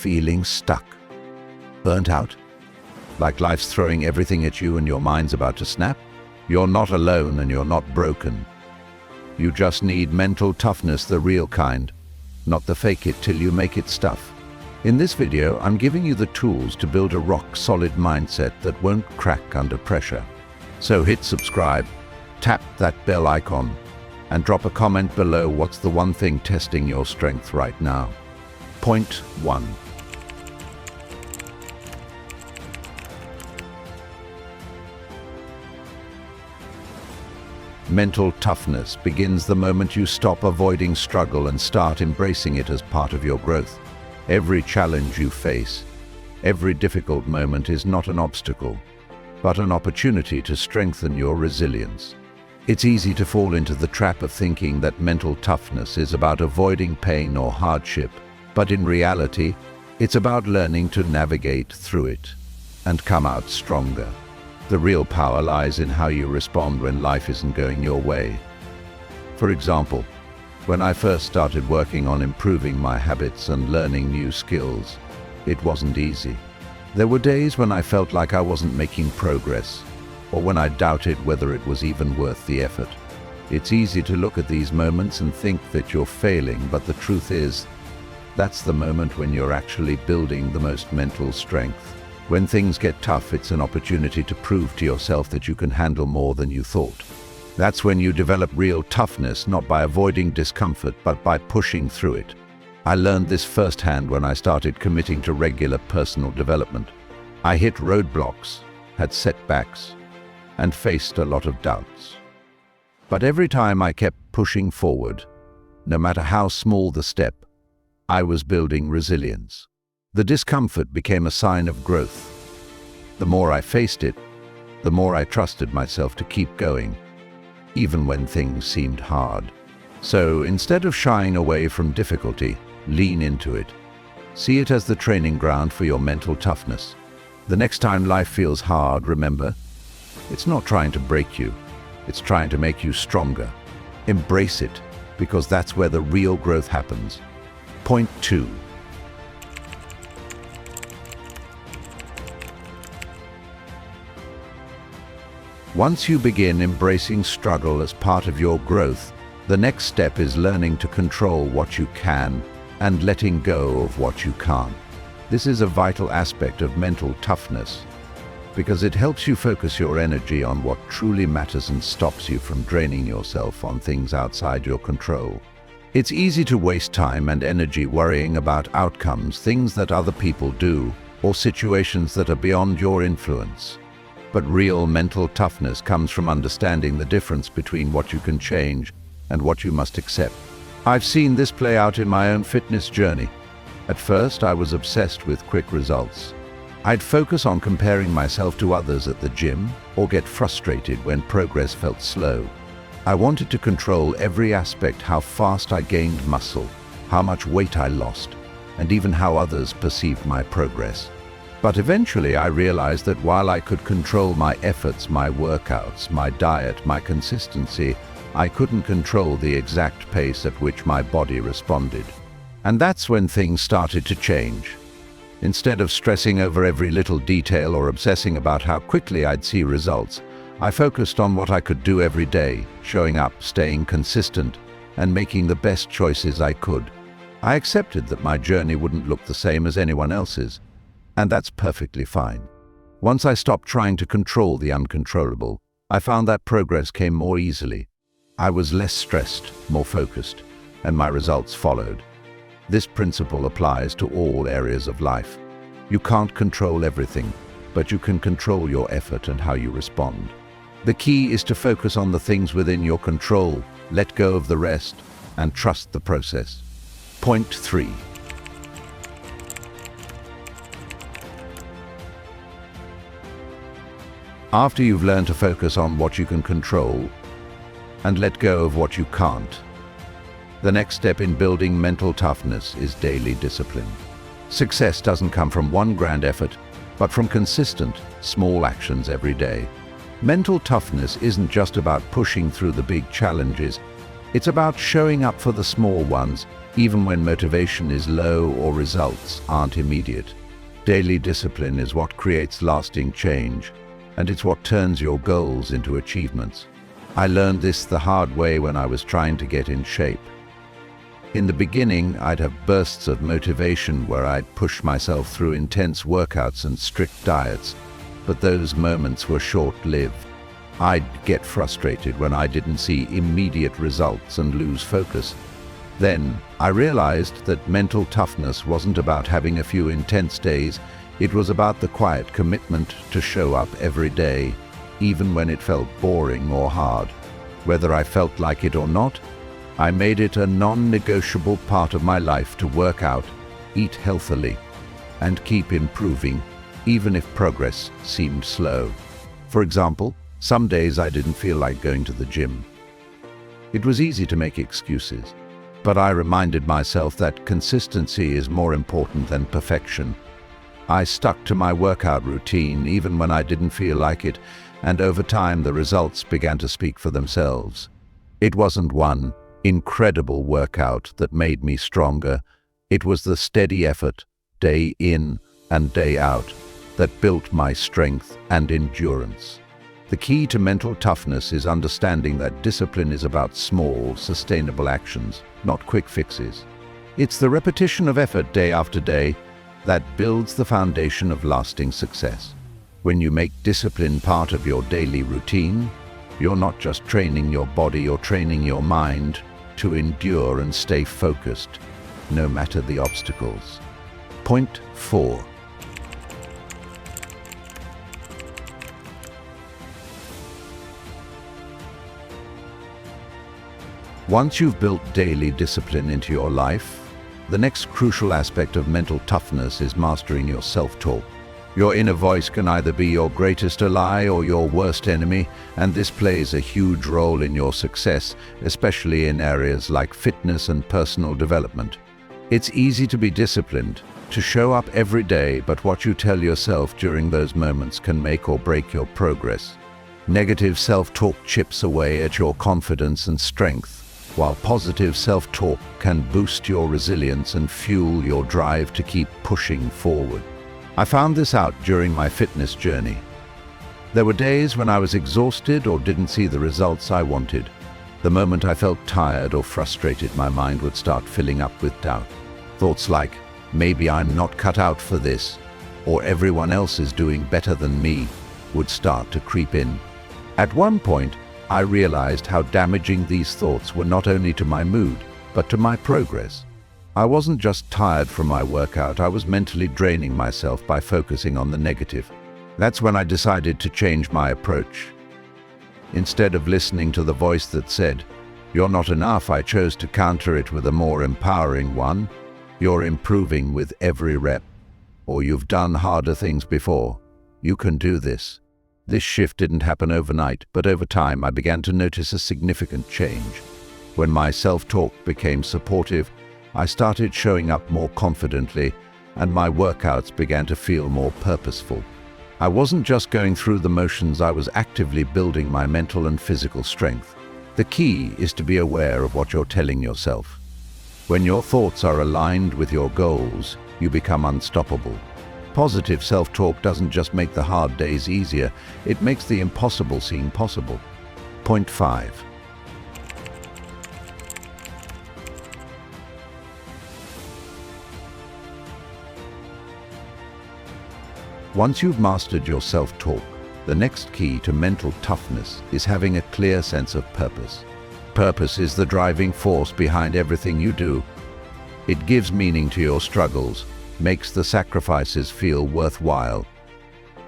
feeling stuck? Burnt out? Like life's throwing everything at you and your mind's about to snap? You're not alone and you're not broken. You just need mental toughness, the real kind, not the fake it till you make it stuff. In this video, I'm giving you the tools to build a rock-solid mindset that won't crack under pressure. So hit subscribe, tap that bell icon, and drop a comment below what's the one thing testing your strength right now. Point 1. Mental toughness begins the moment you stop avoiding struggle and start embracing it as part of your growth. Every challenge you face, every difficult moment is not an obstacle, but an opportunity to strengthen your resilience. It's easy to fall into the trap of thinking that mental toughness is about avoiding pain or hardship, but in reality, it's about learning to navigate through it and come out stronger. The real power lies in how you respond when life isn't going your way. For example, when I first started working on improving my habits and learning new skills, it wasn't easy. There were days when I felt like I wasn't making progress, or when I doubted whether it was even worth the effort. It's easy to look at these moments and think that you're failing, but the truth is, that's the moment when you're actually building the most mental strength. When things get tough, it's an opportunity to prove to yourself that you can handle more than you thought. That's when you develop real toughness, not by avoiding discomfort, but by pushing through it. I learned this firsthand when I started committing to regular personal development. I hit roadblocks, had setbacks, and faced a lot of doubts. But every time I kept pushing forward, no matter how small the step, I was building resilience. The discomfort became a sign of growth. The more I faced it, the more I trusted myself to keep going, even when things seemed hard. So instead of shying away from difficulty, lean into it. See it as the training ground for your mental toughness. The next time life feels hard, remember, it's not trying to break you, it's trying to make you stronger. Embrace it, because that's where the real growth happens. Point 2. Once you begin embracing struggle as part of your growth, the next step is learning to control what you can and letting go of what you can't. This is a vital aspect of mental toughness because it helps you focus your energy on what truly matters and stops you from draining yourself on things outside your control. It's easy to waste time and energy worrying about outcomes, things that other people do, or situations that are beyond your influence. But real mental toughness comes from understanding the difference between what you can change and what you must accept. I've seen this play out in my own fitness journey. At first, I was obsessed with quick results. I'd focus on comparing myself to others at the gym or get frustrated when progress felt slow. I wanted to control every aspect: how fast I gained muscle, how much weight I lost, and even how others perceived my progress. But eventually I realized that while I could control my efforts, my workouts, my diet, my consistency, I couldn't control the exact pace at which my body responded. And that's when things started to change. Instead of stressing over every little detail or obsessing about how quickly I'd see results, I focused on what I could do every day, showing up, staying consistent, and making the best choices I could. I accepted that my journey wouldn't look the same as anyone else's, and that's perfectly fine. Once I stopped trying to control the uncontrollable, I found that progress came more easily. I was less stressed, more focused, and my results followed. This principle applies to all areas of life. You can't control everything, but you can control your effort and how you respond. The key is to focus on the things within your control, let go of the rest, and trust the process. Point 3. After you've learned to focus on what you can control and let go of what you can't, the next step in building mental toughness is daily discipline. Success doesn't come from one grand effort, but from consistent, small actions every day. Mental toughness isn't just about pushing through the big challenges. It's about showing up for the small ones, even when motivation is low or results aren't immediate. Daily discipline is what creates lasting change, and it's what turns your goals into achievements. I learned this the hard way when I was trying to get in shape. In the beginning, I'd have bursts of motivation where I'd push myself through intense workouts and strict diets, but those moments were short-lived. I'd get frustrated when I didn't see immediate results and lose focus. Then, I realized that mental toughness wasn't about having a few intense days, it was about the quiet commitment to show up every day, even when it felt boring or hard. Whether I felt like it or not, I made it a non-negotiable part of my life to work out, eat healthily, and keep improving, even if progress seemed slow. For example, some days I didn't feel like going to the gym. It was easy to make excuses, but I reminded myself that consistency is more important than perfection. I stuck to my workout routine even when I didn't feel like it, and over time the results began to speak for themselves. It wasn't one incredible workout that made me stronger. It was the steady effort, day in and day out, that built my strength and endurance. The key to mental toughness is understanding that discipline is about small, sustainable actions, not quick fixes. It's the repetition of effort day after day that builds the foundation of lasting success. When you make discipline part of your daily routine, you're not just training your body, you're training your mind to endure and stay focused, no matter the obstacles. Point 4. Once you've built daily discipline into your life, the next crucial aspect of mental toughness is mastering your self-talk. Your inner voice can either be your greatest ally or your worst enemy, and this plays a huge role in your success, especially in areas like fitness and personal development. It's easy to be disciplined, to show up every day, but what you tell yourself during those moments can make or break your progress. Negative self-talk chips away at your confidence and strength, while positive self-talk can boost your resilience and fuel your drive to keep pushing forward. I found this out during my fitness journey. There were days when I was exhausted or didn't see the results I wanted. The moment I felt tired or frustrated, my mind would start filling up with doubt. Thoughts like, maybe I'm not cut out for this, or everyone else is doing better than me, would start to creep in. At one point, I realized how damaging these thoughts were not only to my mood, but to my progress. I wasn't just tired from my workout, I was mentally draining myself by focusing on the negative. That's when I decided to change my approach. Instead of listening to the voice that said, "You're not enough," I chose to counter it with a more empowering one. "You're improving with every rep," or "You've done harder things before. You can do this." This shift didn't happen overnight, but over time I began to notice a significant change. When my self-talk became supportive, I started showing up more confidently, and my workouts began to feel more purposeful. I wasn't just going through the motions, I was actively building my mental and physical strength. The key is to be aware of what you're telling yourself. When your thoughts are aligned with your goals, you become unstoppable. Positive self-talk doesn't just make the hard days easier, it makes the impossible seem possible. Point 5. Once you've mastered your self-talk, the next key to mental toughness is having a clear sense of purpose. Purpose is the driving force behind everything you do. It gives meaning to your struggles, makes the sacrifices feel worthwhile,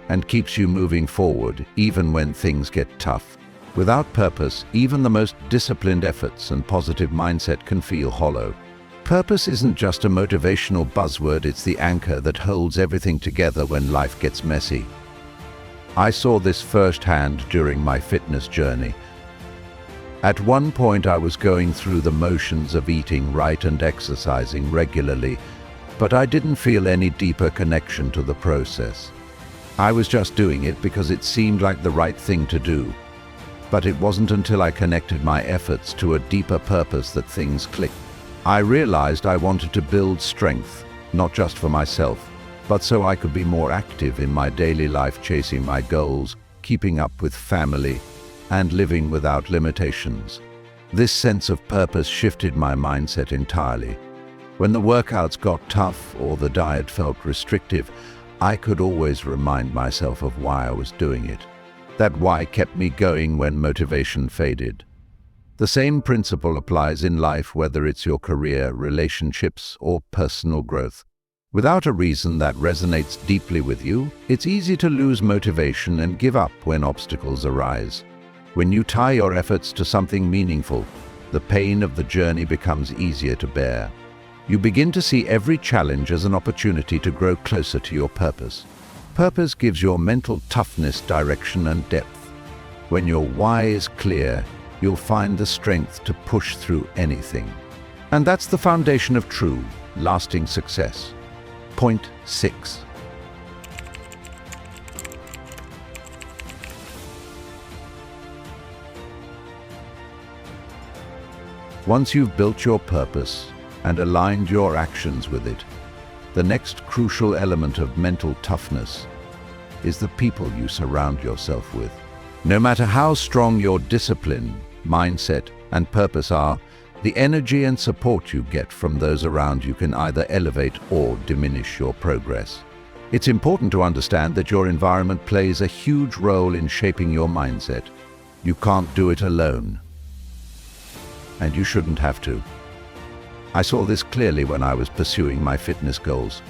and keeps you moving forward even when things get tough. Without purpose, even the most disciplined efforts and positive mindset can feel hollow. Purpose isn't just a motivational buzzword, it's the anchor that holds everything together when life gets messy. I saw this firsthand during my fitness journey. At one point I was going through the motions of eating right and exercising regularly, but I didn't feel any deeper connection to the process. I was just doing it because it seemed like the right thing to do. But it wasn't until I connected my efforts to a deeper purpose that things clicked. I realized I wanted to build strength, not just for myself, but so I could be more active in my daily life, chasing my goals, keeping up with family, and living without limitations. This sense of purpose shifted my mindset entirely. When the workouts got tough or the diet felt restrictive, I could always remind myself of why I was doing it. That why kept me going when motivation faded. The same principle applies in life, whether it's your career, relationships, or personal growth. Without a reason that resonates deeply with you, it's easy to lose motivation and give up when obstacles arise. When you tie your efforts to something meaningful, the pain of the journey becomes easier to bear. You begin to see every challenge as an opportunity to grow closer to your purpose. Purpose gives your mental toughness direction and depth. When your why is clear, you'll find the strength to push through anything. And that's the foundation of true, lasting success. Point 6. Once you've built your purpose and aligned your actions with it, the next crucial element of mental toughness is the people you surround yourself with. No matter how strong your discipline, mindset, and purpose are, the energy and support you get from those around you can either elevate or diminish your progress. It's important to understand that your environment plays a huge role in shaping your mindset. You can't do it alone, and you shouldn't have to. I saw this clearly when I was pursuing my fitness goals.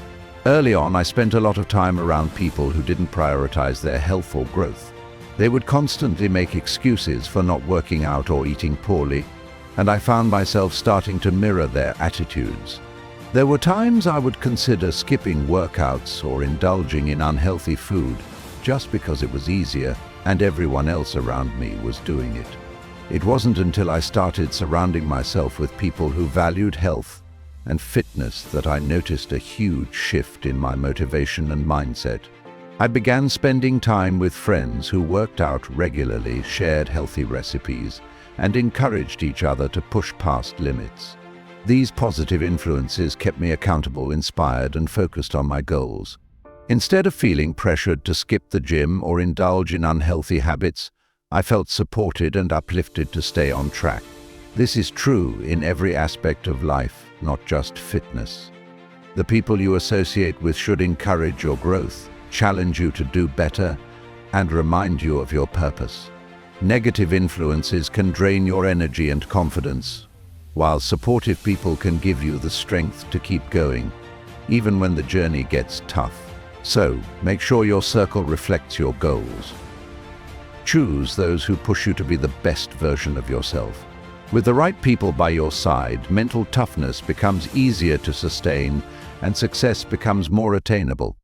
Early on, I spent a lot of time around people who didn't prioritize their health or growth. They would constantly make excuses for not working out or eating poorly, and I found myself starting to mirror their attitudes. There were times I would consider skipping workouts or indulging in unhealthy food just because it was easier and everyone else around me was doing it. It wasn't until I started surrounding myself with people who valued health and fitness that I noticed a huge shift in my motivation and mindset. I began spending time with friends who worked out regularly, shared healthy recipes, and encouraged each other to push past limits. These positive influences kept me accountable, inspired, and focused on my goals. Instead of feeling pressured to skip the gym or indulge in unhealthy habits, I felt supported and uplifted to stay on track. This is true in every aspect of life, not just fitness. The people you associate with should encourage your growth, challenge you to do better, and remind you of your purpose. Negative influences can drain your energy and confidence, while supportive people can give you the strength to keep going, even when the journey gets tough. So, make sure your circle reflects your goals. Choose those who push you to be the best version of yourself. With the right people by your side, mental toughness becomes easier to sustain and success becomes more attainable.